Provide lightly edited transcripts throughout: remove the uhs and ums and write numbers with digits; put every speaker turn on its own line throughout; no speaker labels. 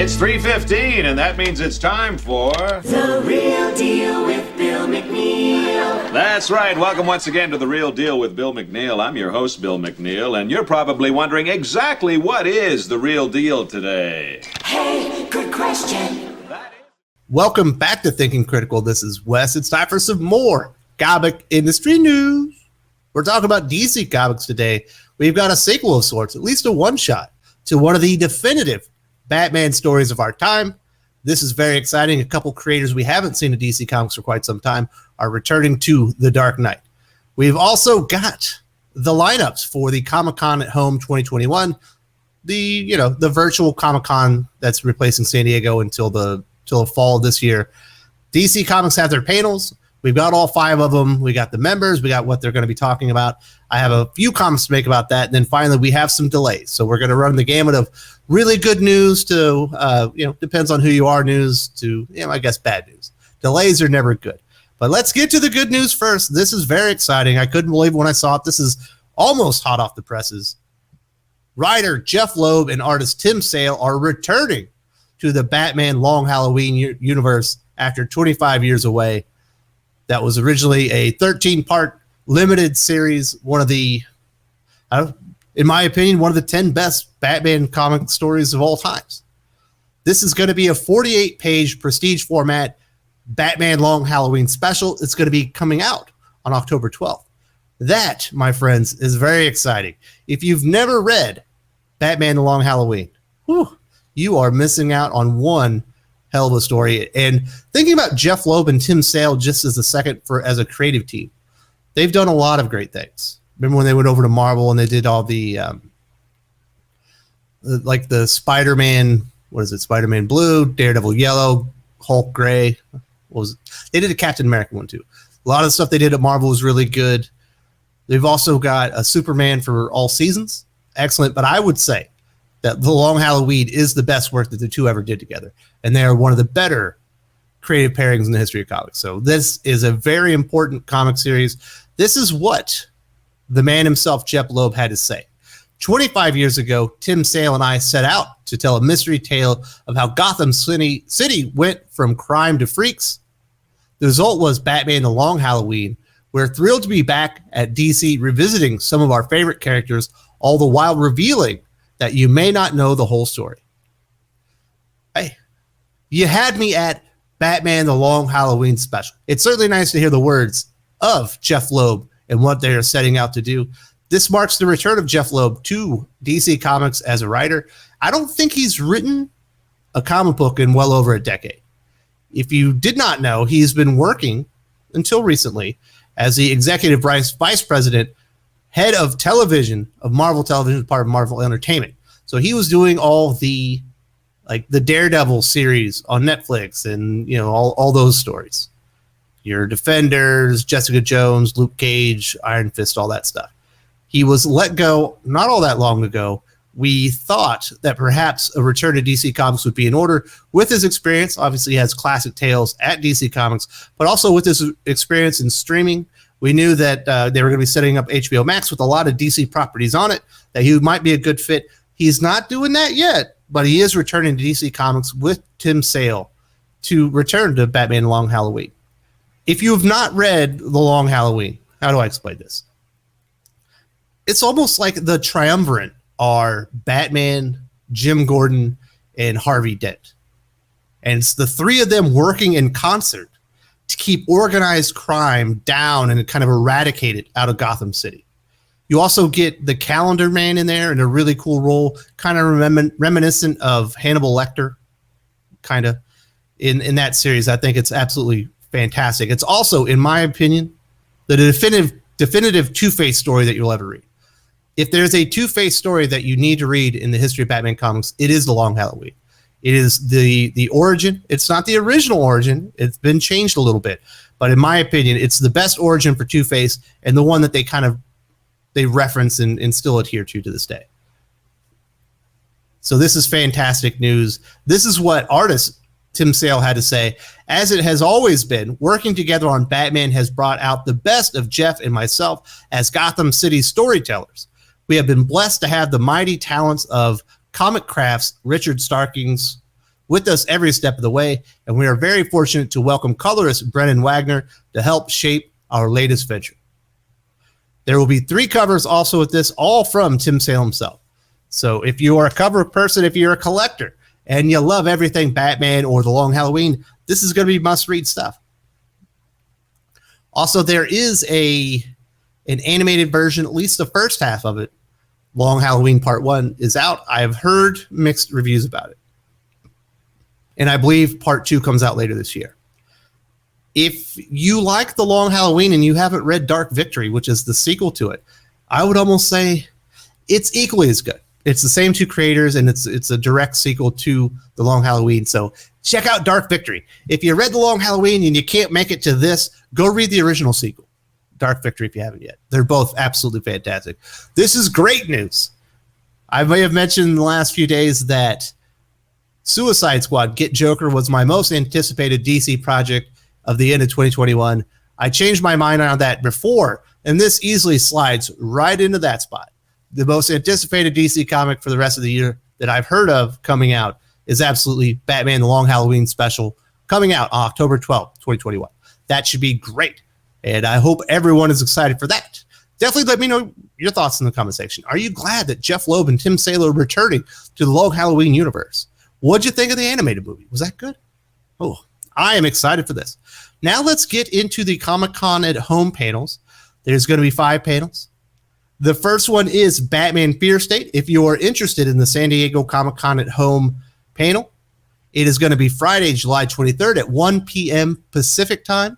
It's 3:15, and that means it's time for
The Real Deal with Bill McNeil.
That's right. Welcome once again to The Real Deal with Bill McNeil. I'm your host, Bill McNeil, and you're probably wondering exactly what is the real deal today.
Hey, good question.
Welcome back to Thinking Critical. This is Wes. It's time for some more comic industry news. We're talking about DC Comics today. We've got a sequel of sorts, at least a one-shot, to one of the definitive Batman stories of our time. This is very exciting. A couple creators we haven't seen in DC Comics for quite some time are returning to The Dark Knight. We've also got the lineups for the Comic-Con at Home 2021, the virtual Comic-Con that's replacing San Diego until the fall of this year. DC Comics have their panels. We've got all 5 of them. We got the members. We got what they're going to be talking about. I have a few comments to make about that. And then finally, we have some delays. So we're going to run the gamut of really good news to, depends on who you are, news to, I guess bad news. Delays are never good. But let's get to the good news first. This is very exciting. I couldn't believe when I saw it. This is almost hot off the presses. Writer Jeff Loeb and artist Tim Sale are returning to the Batman Long Halloween universe after 25 years away. That was originally a 13-part limited series, one of the, in my opinion, one of the 10 best Batman comic stories of all times. This is going to be a 48-page prestige format Batman Long Halloween special. It's going to be coming out on October 12th. That, my friends, is very exciting. If you've never read Batman Long Halloween, you are missing out on one hell of a story. And thinking about Jeff Loeb and Tim Sale just as as a creative team, they've done a lot of great things. Remember when they went over to Marvel and they did all the like the Spider-Man, Spider-Man Blue, Daredevil Yellow, Hulk Gray. They did a Captain America one too. A lot of the stuff they did at Marvel was really good. They've also got a Superman for all seasons. Excellent. But I would say that The Long Halloween is the best work that the two ever did together. And they are one of the better creative pairings in the history of comics. So this is a very important comic series. This is what the man himself, Jeff Loeb, had to say. 25 years ago, Tim Sale and I set out to tell a mystery tale of how Gotham City went from crime to freaks. The result was Batman The Long Halloween. We're thrilled to be back at DC revisiting some of our favorite characters, all the while revealing that you may not know the whole story. Hey, you had me at Batman The Long Halloween special. It's certainly nice to hear the words of Jeff Loeb and what they are setting out to do. This marks the return of Jeff Loeb to DC Comics as a writer. I don't think he's written a comic book in well over a decade. If you did not know, he's been working until recently as the executive vice president, head of television of Marvel Television, part of Marvel Entertainment. So he was doing all the Daredevil series on Netflix and all those stories. Your Defenders, Jessica Jones, Luke Cage, Iron Fist, all that stuff. He was let go not all that long ago. We thought that perhaps a return to DC Comics would be in order. With his experience, obviously he has classic tales at DC Comics, but also with his experience in streaming, we knew that they were going to be setting up HBO Max with a lot of DC properties on it, that he might be a good fit. He's not doing that yet, but he is returning to DC Comics with Tim Sale to return to Batman Long Halloween. If you have not read The Long Halloween, how do I explain this? It's almost like the triumvirate are Batman, Jim Gordon, and Harvey Dent. And it's the three of them working in concert to keep organized crime down and kind of eradicate it out of Gotham City. You also get the Calendar Man in there in a really cool role, kind of reminiscent of Hannibal Lecter, kind of, in that series. I think it's absolutely fantastic. It's also, in my opinion, the definitive Two-Face story that you'll ever read. If there's a Two-Face story that you need to read in the history of Batman comics, it is The Long Halloween. It is the origin. It's not the original origin. It's been changed a little bit. But in my opinion, it's the best origin for Two-Face and the one that they reference and still adhere to this day. So this is fantastic news. This is what artist Tim Sale had to say. As it has always been, working together on Batman has brought out the best of Jeff and myself as Gotham City storytellers. We have been blessed to have the mighty talents of Comic Craft's Richard Starkings, with us every step of the way, and we are very fortunate to welcome colorist Brennan Wagner to help shape our latest venture. There will be 3 covers also with this, all from Tim Sale himself. So if you are a cover person, if you're a collector, and you love everything Batman or The Long Halloween, this is going to be must-read stuff. Also, there is an animated version, at least the first half of it. Long Halloween Part 1 is out. I've heard mixed reviews about it. And I believe Part 2 comes out later this year. If you like The Long Halloween and you haven't read Dark Victory, which is the sequel to it, I would almost say it's equally as good. It's the same 2 creators, and it's a direct sequel to The Long Halloween. So check out Dark Victory. If you read The Long Halloween and you can't make it to this, go read the original sequel, Dark Victory, if you haven't yet. They're both absolutely fantastic. This is great news. I may have mentioned in the last few days that Suicide Squad Get Joker was my most anticipated DC project of the end of 2021. I changed my mind on that before, and this easily slides right into that spot. The most anticipated DC comic for the rest of the year that I've heard of coming out is absolutely Batman The Long Halloween Special, coming out on October 12th, 2021. That should be great, and I hope everyone is excited for that. Definitely let me know your thoughts in the comment section. Are you glad that Jeff Loeb and Tim Sale are returning to the Long Halloween universe? What'd you think of the animated movie? Was that good? Oh, I am excited for this. Now let's get into the Comic-Con at Home panels. There's going to be 5 panels. The first one is Batman Fear State. If you are interested in the San Diego Comic-Con at Home panel, it is going to be Friday, July 23rd at 1 p.m. Pacific time.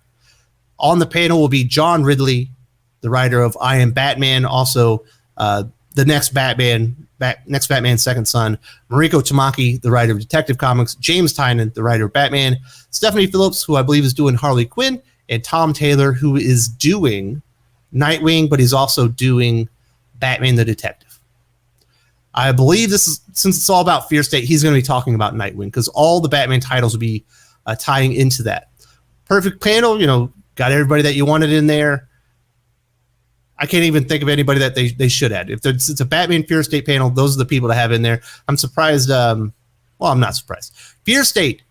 On the panel will be John Ridley, the writer of I Am Batman, also the next Batman's Second Son, Mariko Tamaki, the writer of Detective Comics, James Tynion, the writer of Batman, Stephanie Phillips, who I believe is doing Harley Quinn, and Tom Taylor, who is doing Nightwing, but he's also doing Batman the Detective. I believe this is, since it's all about Fear State, he's going to be talking about Nightwing, because all the Batman titles will be tying into that. Perfect panel, got everybody that you wanted in there. I can't even think of anybody that they should add. If it's a Batman Fear State panel, those are the people to have in there. I'm surprised. I'm not surprised. Fear State.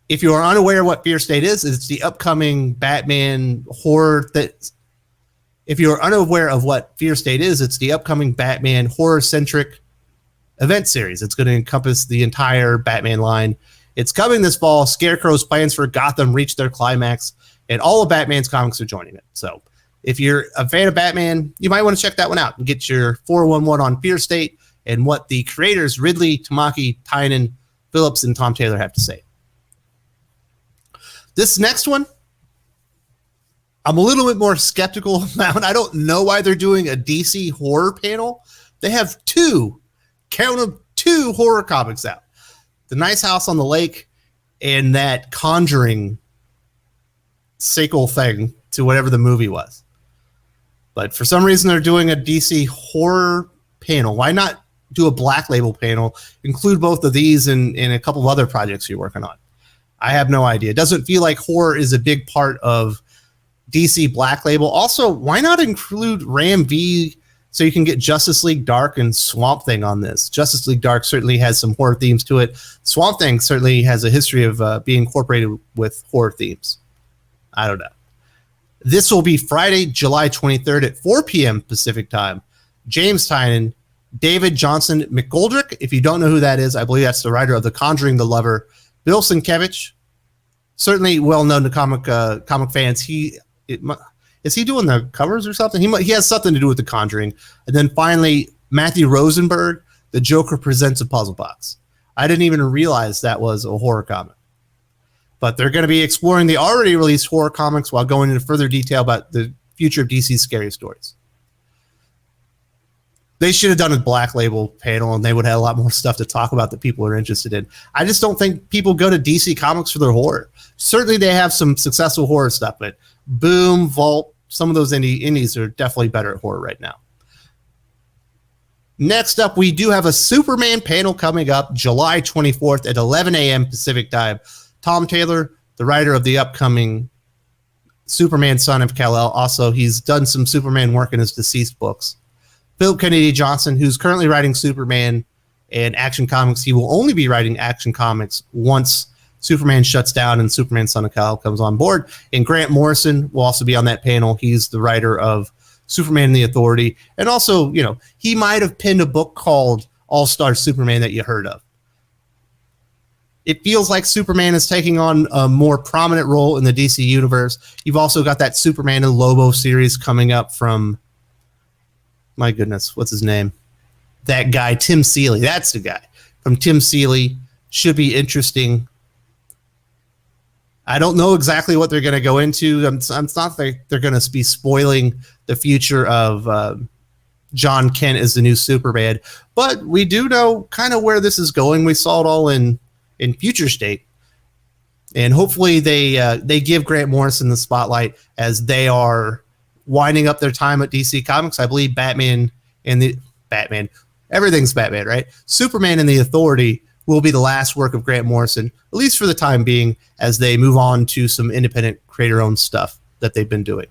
If you are unaware of what Fear State is, it's the upcoming Batman horror. If you are unaware of what Fear State is, it's the upcoming Batman horror-centric event series. It's going to encompass the entire Batman line. It's coming this fall. Scarecrow's plans for Gotham reach their climax, and all of Batman's comics are joining it. So if you're a fan of Batman, you might want to check that one out and get your 411 on Fear State and what the creators Ridley, Tamaki, Tynion, Phillips, and Tom Taylor have to say. This next one, I'm a little bit more skeptical about. I don't know why they're doing a DC horror panel. They have 2 horror comics out. The Nice House on the Lake and that Conjuring sequel thing to whatever the movie was. But for some reason, they're doing a DC horror panel. Why not do a Black Label panel, include both of these and a couple of other projects you're working on? I have no idea. It doesn't feel like horror is a big part of DC Black Label. Also, why not include Ram V so you can get Justice League Dark and Swamp Thing on this? Justice League Dark certainly has some horror themes to it. Swamp Thing certainly has a history of being incorporated with horror themes. I don't know. This will be Friday, July 23rd at 4 p.m. Pacific time. James Tynion, David Johnson McGoldrick. If you don't know who that is, I believe that's the writer of The Conjuring, The Lover. Bill Sienkiewicz, certainly well known to comic fans. Is he doing the covers or something? He has something to do with The Conjuring. And then finally, Matthew Rosenberg, The Joker Presents a Puzzle Box. I didn't even realize that was a horror comic. But they're going to be exploring the already released horror comics while going into further detail about the future of DC's scary stories. They should have done a Black Label panel, and they would have a lot more stuff to talk about that people are interested in. I just don't think people go to DC Comics for their horror. Certainly they have some successful horror stuff, but Boom, Vault, some of those indies are definitely better at horror right now. Next up, we do have a Superman panel coming up July 24th at 11 a.m. Pacific time. Tom Taylor, the writer of the upcoming Superman Son of Kal-El. Also, he's done some Superman work in his deceased books. Philip Kennedy Johnson, who's currently writing Superman and Action Comics. He will only be writing Action Comics once Superman shuts down and Superman Son of Kal comes on board. And Grant Morrison will also be on that panel. He's the writer of Superman and the Authority. And also, you know, he might have penned a book called All-Star Superman that you heard of. It feels like Superman is taking on a more prominent role in the DC universe. You've also got that Superman and Lobo series coming up from, my goodness, what's his name? That guy, Tim Seeley. That's the guy. From Tim Seeley. Should be interesting. I don't know exactly what they're going to go into. I'm not they're going to be spoiling the future of John Kent as the new Superman. But we do know kind of where this is going. We saw it all in Future State. And hopefully they give Grant Morrison the spotlight as they are winding up their time at DC Comics. I believe Batman, everything's Batman, right? Superman and the Authority will be the last work of Grant Morrison, at least for the time being, as they move on to some independent creator-owned stuff that they've been doing.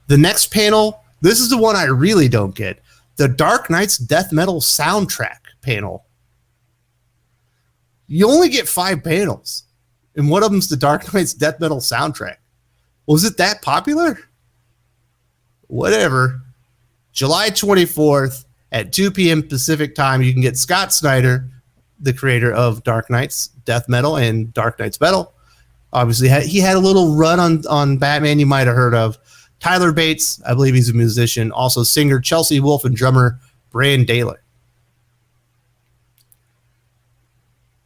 The next panel, this is the one I really don't get. The Dark Knight's Death Metal soundtrack panel. You only get 5 panels, and one of them's the Dark Knight's Death Metal soundtrack. Was it that popular? Whatever. July 24th at 2 p.m. Pacific time, you can get Scott Snyder, the creator of Dark Knight's Death Metal and Dark Knight's Metal. Obviously, he had a little run on Batman you might have heard of. Tyler Bates, I believe he's a musician. Also singer Chelsea Wolfe and drummer Brian Daler.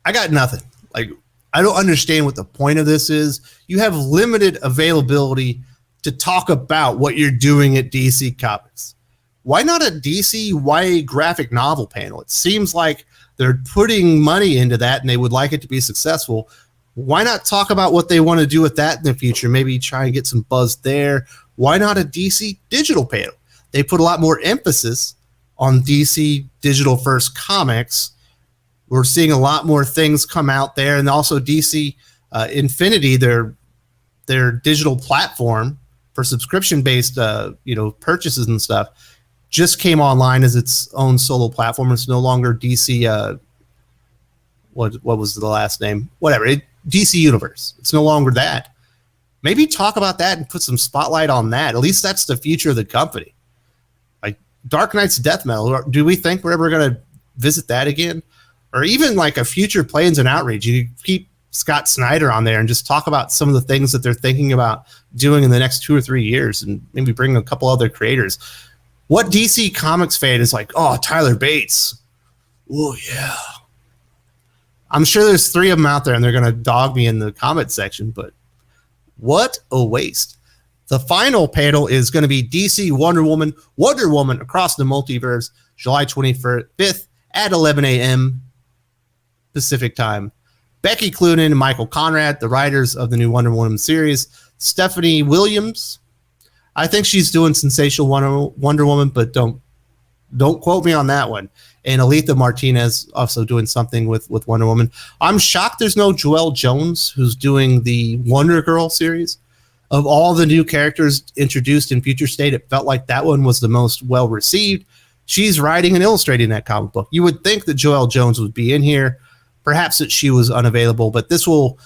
I got nothing. Like, I don't understand what the point of this is. You have limited availability to talk about what you're doing at DC Comics. Why not a DC YA graphic novel panel? It seems like they're putting money into that and they would like it to be successful. Why not talk about what they want to do with that in the future? Maybe try and get some buzz there. Why not a DC digital panel? They put a lot more emphasis on DC digital first comics. We're seeing a lot more things come out there, and also DC Infinity, their digital platform for subscription-based purchases and stuff, just came online as its own solo platform. It's no longer DC. What was the last name? Whatever. DC Universe. It's no longer that. Maybe talk about that and put some spotlight on that. At least that's the future of the company. Like Dark Knight's Death Metal. Do we think we're ever going to visit that again? Or even like a future Planes and Outrage. You keep Scott Snyder on there and just talk about some of the things that they're thinking about doing in the next 2 or 3 years, and maybe bring a couple other creators. What DC Comics fan is like, oh, Tyler Bates. Oh, yeah. I'm sure there's 3 of them out there, and they're going to dog me in the comment section, but what a waste. The final panel is going to be DC Wonder Woman Across the Multiverse, July 25th at 11 a.m. Pacific time. Becky Cloonan and Michael Conrad, the writers of the new Wonder Woman series. Stephanie Williams, I think she's doing Sensational Wonder Woman, but don't quote me on that one. And Aletha Martinez also doing something with Wonder Woman. I'm shocked there's no Joelle Jones, who's doing the Wonder Girl series. Of all the new characters introduced in Future State, it felt like that one was the most well-received. She's writing and illustrating that comic book. You would think that Joelle Jones would be in here. Perhaps that she was unavailable, but this will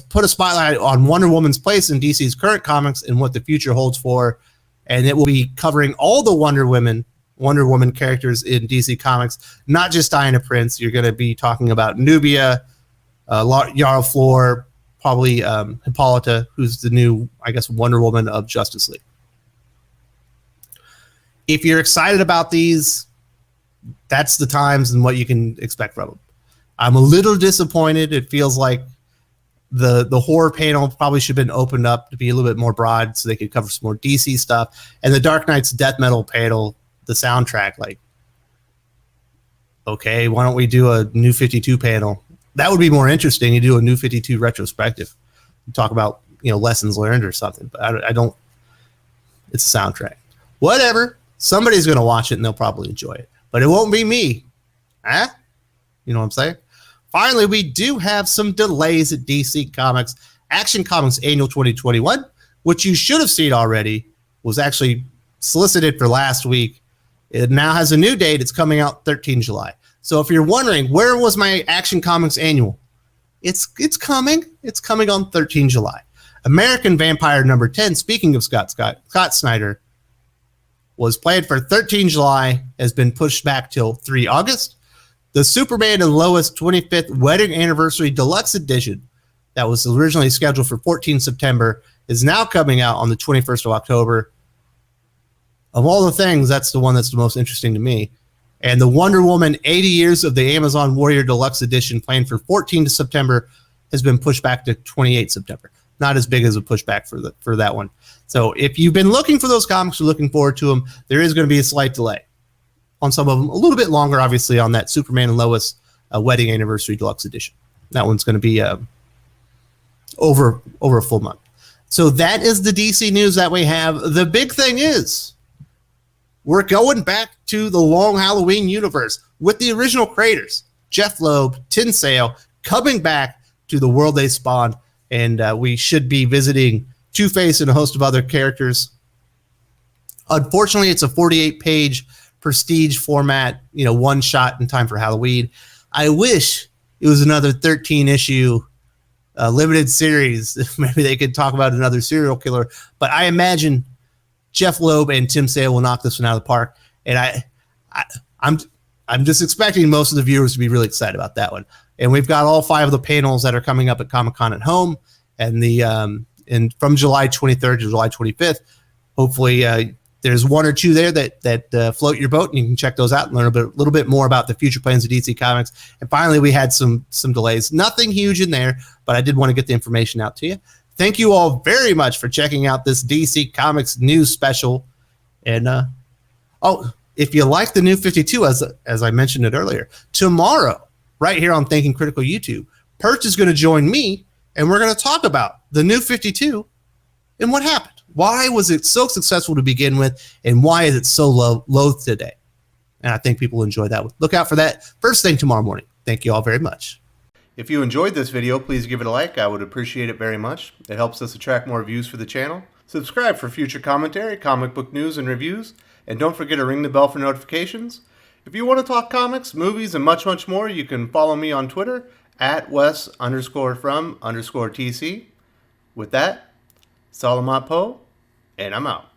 put a spotlight on Wonder Woman's place in DC's current comics and what the future holds for. And it will be covering all the Wonder Woman characters in DC Comics, not just Diana Prince. You're going to be talking about Nubia, Yara Flor, probably Hippolyta, who's the new, I guess, Wonder Woman of Justice League. If you're excited about these, that's the times and what you can expect from them. I'm a little disappointed. It feels like the horror panel probably should have been opened up to be a little bit more broad so they could cover some more DC stuff. And the Dark Knight's Death Metal panel, the soundtrack, like, okay, why don't we do a New 52 panel? That would be more interesting. You do a New 52 retrospective. You talk about, lessons learned or something. But I don't. It's a soundtrack. Whatever. Somebody's going to watch it and they'll probably enjoy it. But it won't be me. Huh? You know what I'm saying? Finally, we do have some delays at DC Comics. Action Comics Annual 2021, which you should have seen already, was actually solicited for last week. It now has a new date. It's coming out 13 July. So if you're wondering, where was my Action Comics annual? It's coming. It's coming on 13 July. American Vampire number 10, speaking of Scott Snyder, was planned for 13 July, has been pushed back till 3 August. The Superman and Lois 25th Wedding Anniversary Deluxe Edition, that was originally scheduled for 14 September, is now coming out on the 21st of October. Of all the things, that's the one that's the most interesting to me. And the Wonder Woman 80 Years of the Amazon Warrior Deluxe Edition, planned for 14 September, has been pushed back to 28 September. Not as big as a pushback for that one. So if you've been looking for those comics or looking forward to them, there is going to be a slight delay on some of them. A little bit longer, obviously, on that Superman and Lois Wedding Anniversary Deluxe Edition. That one's going to be over a full month. So that is the DC news that we have. The big thing is, we're going back to the Long Halloween universe with the original creators, Jeff Loeb, Tim Sale, coming back to the world they spawned, and we should be visiting Two-Face and a host of other characters. Unfortunately, it's a 48-page prestige format, one shot in time for Halloween. I wish it was another 13-issue limited series. Maybe they could talk about another serial killer, but I imagine Jeff Loeb and Tim Sale will knock this one out of the park, and I'm just expecting most of the viewers to be really excited about that one. And we've got all 5 of the panels that are coming up at Comic-Con at Home, and and from July 23rd to July 25th. Hopefully, there's 1 or 2 there that float your boat, and you can check those out and learn a little bit more about the future plans of DC Comics. And finally, we had some delays. Nothing huge in there, but I did want to get the information out to you. Thank you all very much for checking out this DC Comics news special. And if you like the new 52, as I mentioned it earlier, tomorrow, right here on Thinking Critical YouTube, Perch is going to join me, and we're going to talk about the new 52 and what happened. Why was it so successful to begin with, and why is it so low today? And I think people enjoy that. Look out for that first thing tomorrow morning. Thank you all very much. If you enjoyed this video, please give it a like. I would appreciate it very much. It helps us attract more views for the channel. Subscribe for future commentary, comic book news, and reviews. And don't forget to ring the bell for notifications. If you want to talk comics, movies, and much, much more, you can follow me on Twitter at Wes_from_TC. With that, Salamat Po, and I'm out.